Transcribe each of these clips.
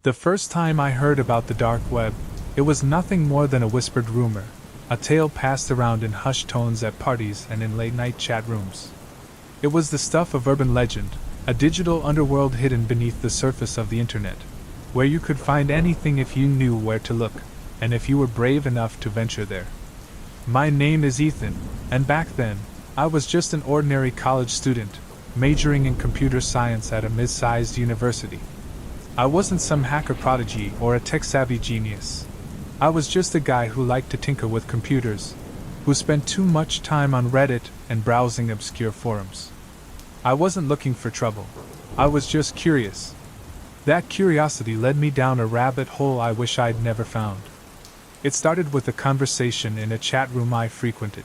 The first time I heard about the dark web, it was nothing more than a whispered rumor, a tale passed around in hushed tones at parties and in late-night chat rooms. It was the stuff of urban legend, a digital underworld hidden beneath the surface of the internet, where you could find anything if you knew where to look, and if you were brave enough to venture there. My name is Ethan, and back then, I was just an ordinary college student, majoring in computer science at a mid-sized university. I wasn't some hacker prodigy or a tech-savvy genius. I was just a guy who liked to tinker with computers, who spent too much time on Reddit and browsing obscure forums. I wasn't looking for trouble. I was just curious. That curiosity led me down a rabbit hole I wish I'd never found. It started with a conversation in a chat room I frequented.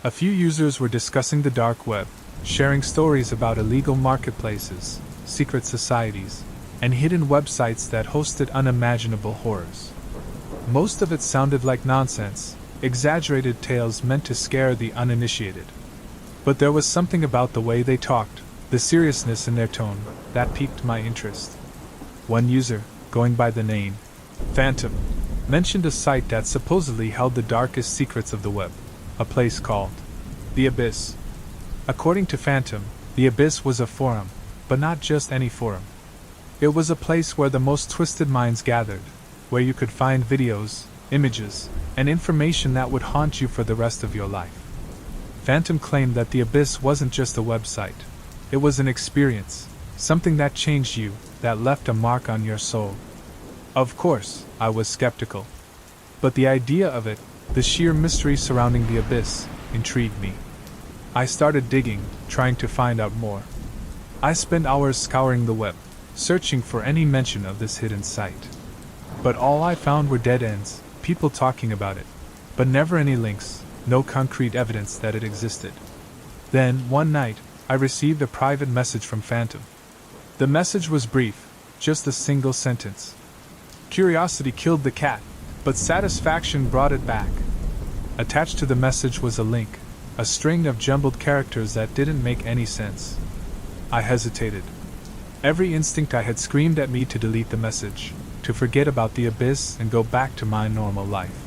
A few users were discussing the dark web, sharing stories about illegal marketplaces, secret societies, and hidden websites that hosted unimaginable horrors. Most of it sounded like nonsense, exaggerated tales meant to scare the uninitiated. But there was something about the way they talked, the seriousness in their tone, that piqued my interest. One user, going by the name Phantom, mentioned a site that supposedly held the darkest secrets of the web, a place called The Abyss. According to Phantom, The Abyss was a forum, but not just any forum. It was a place where the most twisted minds gathered, where you could find videos, images, and information that would haunt you for the rest of your life. Phantom claimed that The Abyss wasn't just a website. It was an experience, something that changed you, that left a mark on your soul. Of course, I was skeptical. But the idea of it, the sheer mystery surrounding The Abyss, intrigued me. I started digging, trying to find out more. I spent hours scouring the web, searching for any mention of this hidden site. But all I found were dead ends, people talking about it, but never any links, no concrete evidence that it existed. Then, one night, I received a private message from Phantom. The message was brief, just a single sentence. Curiosity killed the cat, but satisfaction brought it back. Attached to the message was a link, a string of jumbled characters that didn't make any sense. I hesitated. Every instinct I had screamed at me to delete the message, to forget about the abyss and go back to my normal life.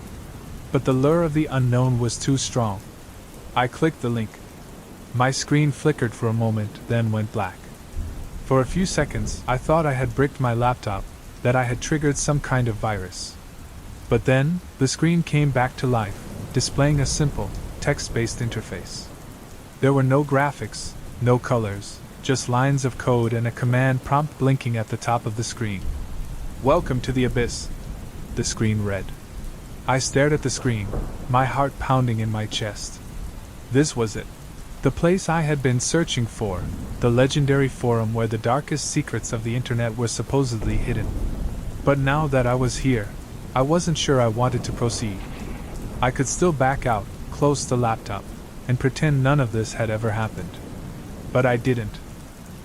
But the lure of the unknown was too strong. I clicked the link. My screen flickered for a moment, then went black. For a few seconds, I thought I had bricked my laptop, that I had triggered some kind of virus. But then, the screen came back to life, displaying a simple, text-based interface. There were no graphics, no colors, just lines of code and a command prompt blinking at the top of the screen. "Welcome to the Abyss," the screen read. I stared at the screen, my heart pounding in my chest. This was it. The place I had been searching for, the legendary forum where the darkest secrets of the internet were supposedly hidden. But now that I was here, I wasn't sure I wanted to proceed. I could still back out, close the laptop, and pretend none of this had ever happened. But I didn't.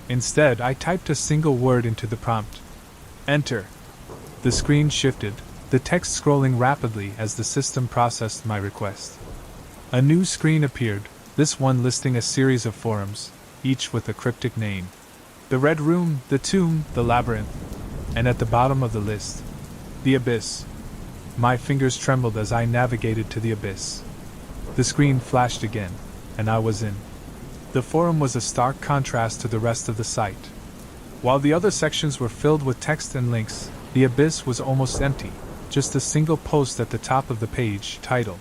Instead, I typed a single word into the prompt. Enter. The screen shifted, the text scrolling rapidly as the system processed my request. A new screen appeared, this one listing a series of forums, each with a cryptic name. The Red Room, the Tomb, the Labyrinth, and at the bottom of the list, The Abyss. My fingers trembled as I navigated to the Abyss. The screen flashed again, and I was in. The forum was a stark contrast to the rest of the site. While the other sections were filled with text and links, the Abyss was almost empty, just a single post at the top of the page titled,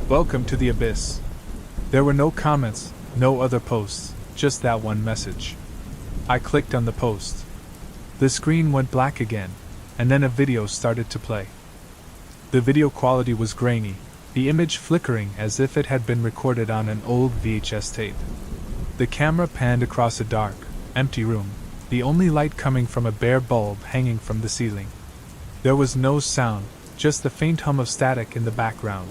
"Welcome to the Abyss." There were no comments, no other posts, just that one message. I clicked on the post. The screen went black again, and then a video started to play. The video quality was grainy, the image flickering as if it had been recorded on an old VHS tape. The camera panned across a dark, empty room, the only light coming from a bare bulb hanging from the ceiling. There was no sound, just the faint hum of static in the background.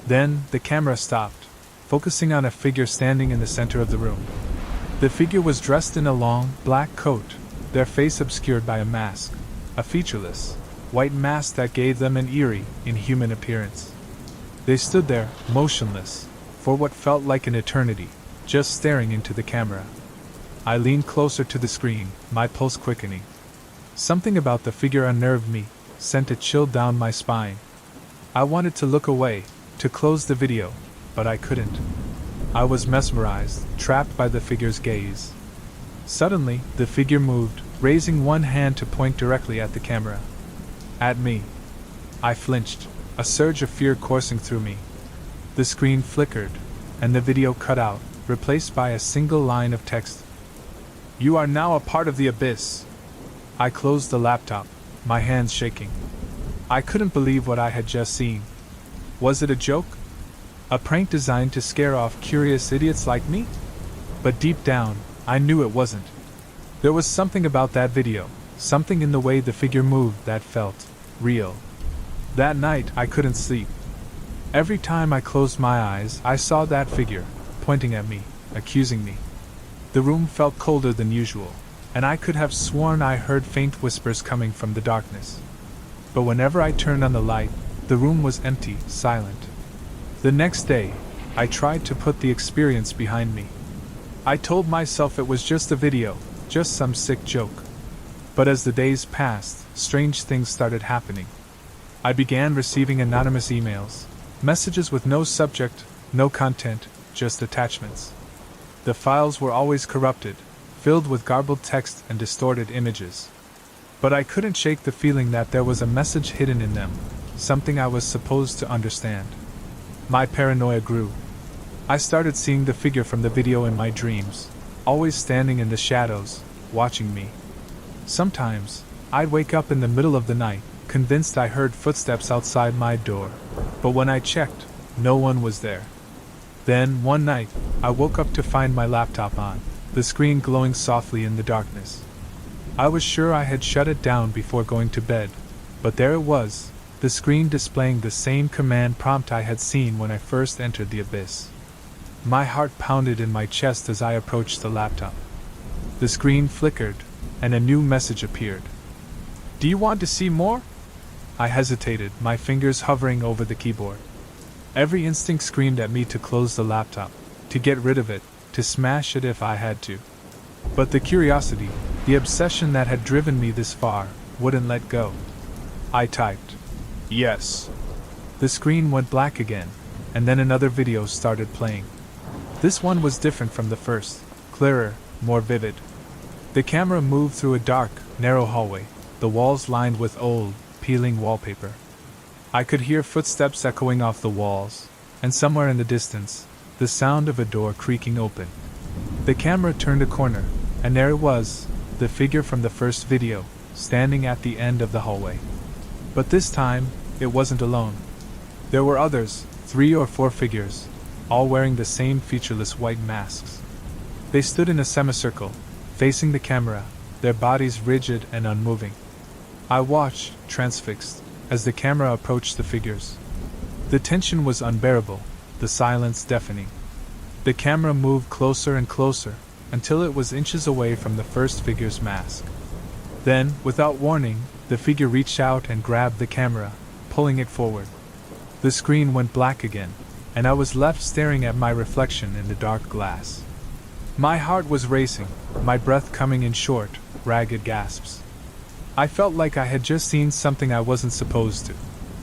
Then, the camera stopped, focusing on a figure standing in the center of the room. The figure was dressed in a long, black coat, their face obscured by a mask, a featureless, white mask that gave them an eerie, inhuman appearance. They stood there, motionless, for what felt like an eternity, just staring into the camera. I leaned closer to the screen, my pulse quickening. Something about the figure unnerved me, sent a chill down my spine. I wanted to look away, to close the video, but I couldn't. I was mesmerized, trapped by the figure's gaze. Suddenly, the figure moved, raising one hand to point directly at the camera. At me. I flinched, a surge of fear coursing through me. The screen flickered, and the video cut out, replaced by a single line of text. "You are now a part of the abyss." I closed the laptop, my hands shaking. I couldn't believe what I had just seen. Was it a joke? A prank designed to scare off curious idiots like me? But deep down, I knew it wasn't. There was something about that video, something in the way the figure moved that felt real. That night, I couldn't sleep. Every time I closed my eyes, I saw that figure, pointing at me, accusing me. The room felt colder than usual, and I could have sworn I heard faint whispers coming from the darkness. But whenever I turned on the light, the room was empty, silent. The next day, I tried to put the experience behind me. I told myself it was just a video, just some sick joke. But as the days passed, strange things started happening. I began receiving anonymous emails, messages with no subject, no content, just attachments. The files were always corrupted, filled with garbled text and distorted images. But I couldn't shake the feeling that there was a message hidden in them, something I was supposed to understand. My paranoia grew. I started seeing the figure from the video in my dreams, always standing in the shadows, watching me. Sometimes, I'd wake up in the middle of the night, convinced I heard footsteps outside my door, but when I checked, no one was there. Then, one night, I woke up to find my laptop on, the screen glowing softly in the darkness. I was sure I had shut it down before going to bed, but there it was, the screen displaying the same command prompt I had seen when I first entered the abyss. My heart pounded in my chest as I approached the laptop. The screen flickered, and a new message appeared. "Do you want to see more?" I hesitated, my fingers hovering over the keyboard. Every instinct screamed at me to close the laptop, to get rid of it, to smash it if I had to. But the curiosity, the obsession that had driven me this far, wouldn't let go. I typed, "Yes." The screen went black again, and then another video started playing. This one was different from the first, clearer, more vivid. The camera moved through a dark, narrow hallway, the walls lined with old, peeling wallpaper. I could hear footsteps echoing off the walls, and somewhere in the distance, the sound of a door creaking open. The camera turned a corner, and there it was, the figure from the first video, standing at the end of the hallway. But this time, it wasn't alone. There were others, 3 or 4 figures, all wearing the same featureless white masks. They stood in a semicircle, facing the camera, their bodies rigid and unmoving. I watched, transfixed, as the camera approached the figures. The tension was unbearable, the silence deafening. The camera moved closer and closer, until it was inches away from the first figure's mask. Then, without warning, the figure reached out and grabbed the camera, pulling it forward. The screen went black again, and I was left staring at my reflection in the dark glass. My heart was racing, my breath coming in short, ragged gasps. I felt like I had just seen something I wasn't supposed to,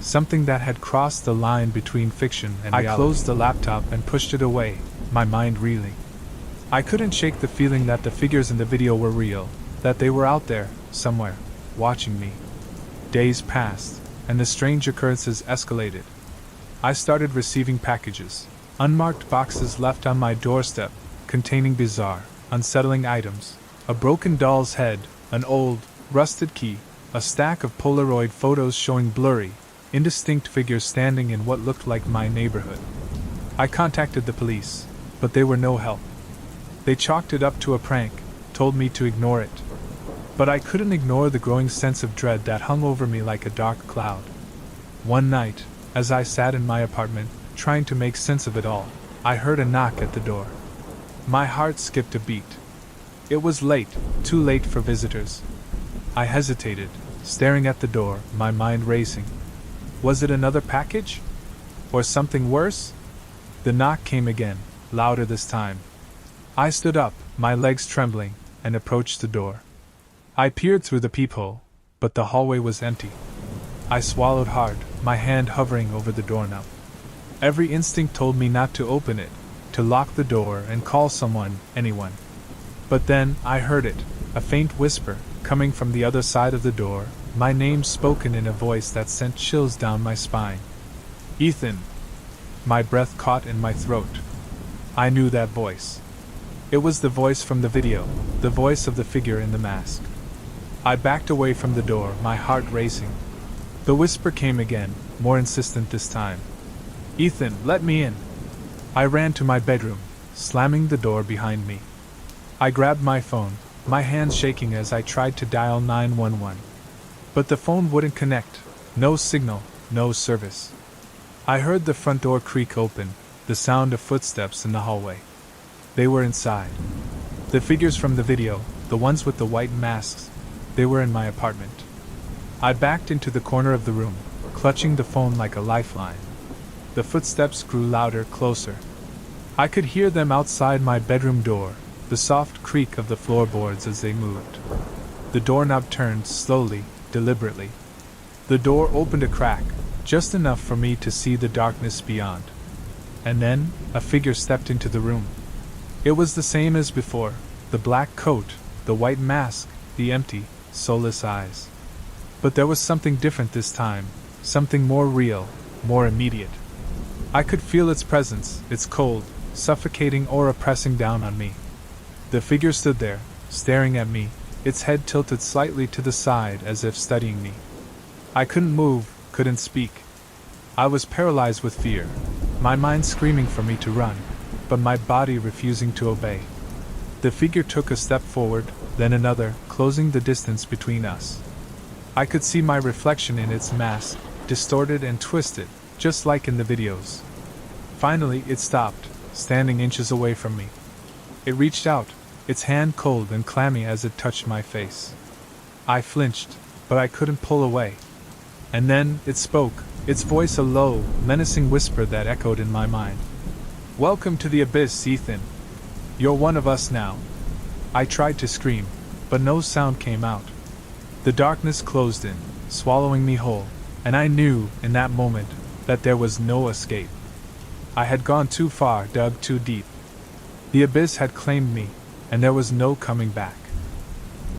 something that had crossed the line between fiction and reality. I closed the laptop and pushed it away, my mind reeling. I couldn't shake the feeling that the figures in the video were real, that they were out there, somewhere, watching me. Days passed, and the strange occurrences escalated. I started receiving packages, unmarked boxes left on my doorstep, containing bizarre, unsettling items, a broken doll's head, an old, rusted key, a stack of Polaroid photos showing blurry, indistinct figures standing in what looked like my neighborhood. I contacted the police, but they were no help. They chalked it up to a prank, told me to ignore it. But I couldn't ignore the growing sense of dread that hung over me like a dark cloud. One night, as I sat in my apartment, trying to make sense of it all, I heard a knock at the door. My heart skipped a beat. It was late, too late for visitors. I hesitated, staring at the door, my mind racing. Was it another package? Or something worse? The knock came again, louder this time. I stood up, my legs trembling, and approached the door. I peered through the peephole, but the hallway was empty. I swallowed hard, my hand hovering over the doorknob. Every instinct told me not to open it, to lock the door and call someone, anyone. But then, I heard it, a faint whisper, coming from the other side of the door, my name spoken in a voice that sent chills down my spine. Ethan! My breath caught in my throat. I knew that voice. It was the voice from the video, the voice of the figure in the mask. I backed away from the door, my heart racing. The whisper came again, more insistent this time. Ethan, let me in! I ran to my bedroom, slamming the door behind me. I grabbed my phone, my hands shaking as I tried to dial 911. But the phone wouldn't connect, no signal, no service. I heard the front door creak open, the sound of footsteps in the hallway. They were inside. The figures from the video, the ones with the white masks, they were in my apartment. I backed into the corner of the room, clutching the phone like a lifeline. The footsteps grew louder, closer. I could hear them outside my bedroom door, the soft creak of the floorboards as they moved. The doorknob turned slowly, deliberately. The door opened a crack, just enough for me to see the darkness beyond. And then, a figure stepped into the room. It was the same as before, the black coat, the white mask, the empty, soulless eyes. But there was something different this time, something more real, more immediate. I could feel its presence, its cold, suffocating aura pressing down on me. The figure stood there, staring at me, its head tilted slightly to the side as if studying me. I couldn't move, couldn't speak. I was paralyzed with fear, my mind screaming for me to run, but my body refusing to obey. The figure took a step forward, then another, closing the distance between us. I could see my reflection in its mask, distorted and twisted, just like in the videos. Finally, it stopped, standing inches away from me. It reached out, its hand cold and clammy as it touched my face. I flinched, but I couldn't pull away. And then, it spoke, its voice a low, menacing whisper that echoed in my mind. "Welcome to the abyss, Ethan. You're one of us now." I tried to scream, but no sound came out. The darkness closed in, swallowing me whole, and I knew, in that moment, that there was no escape. I had gone too far, dug too deep. The abyss had claimed me, and there was no coming back.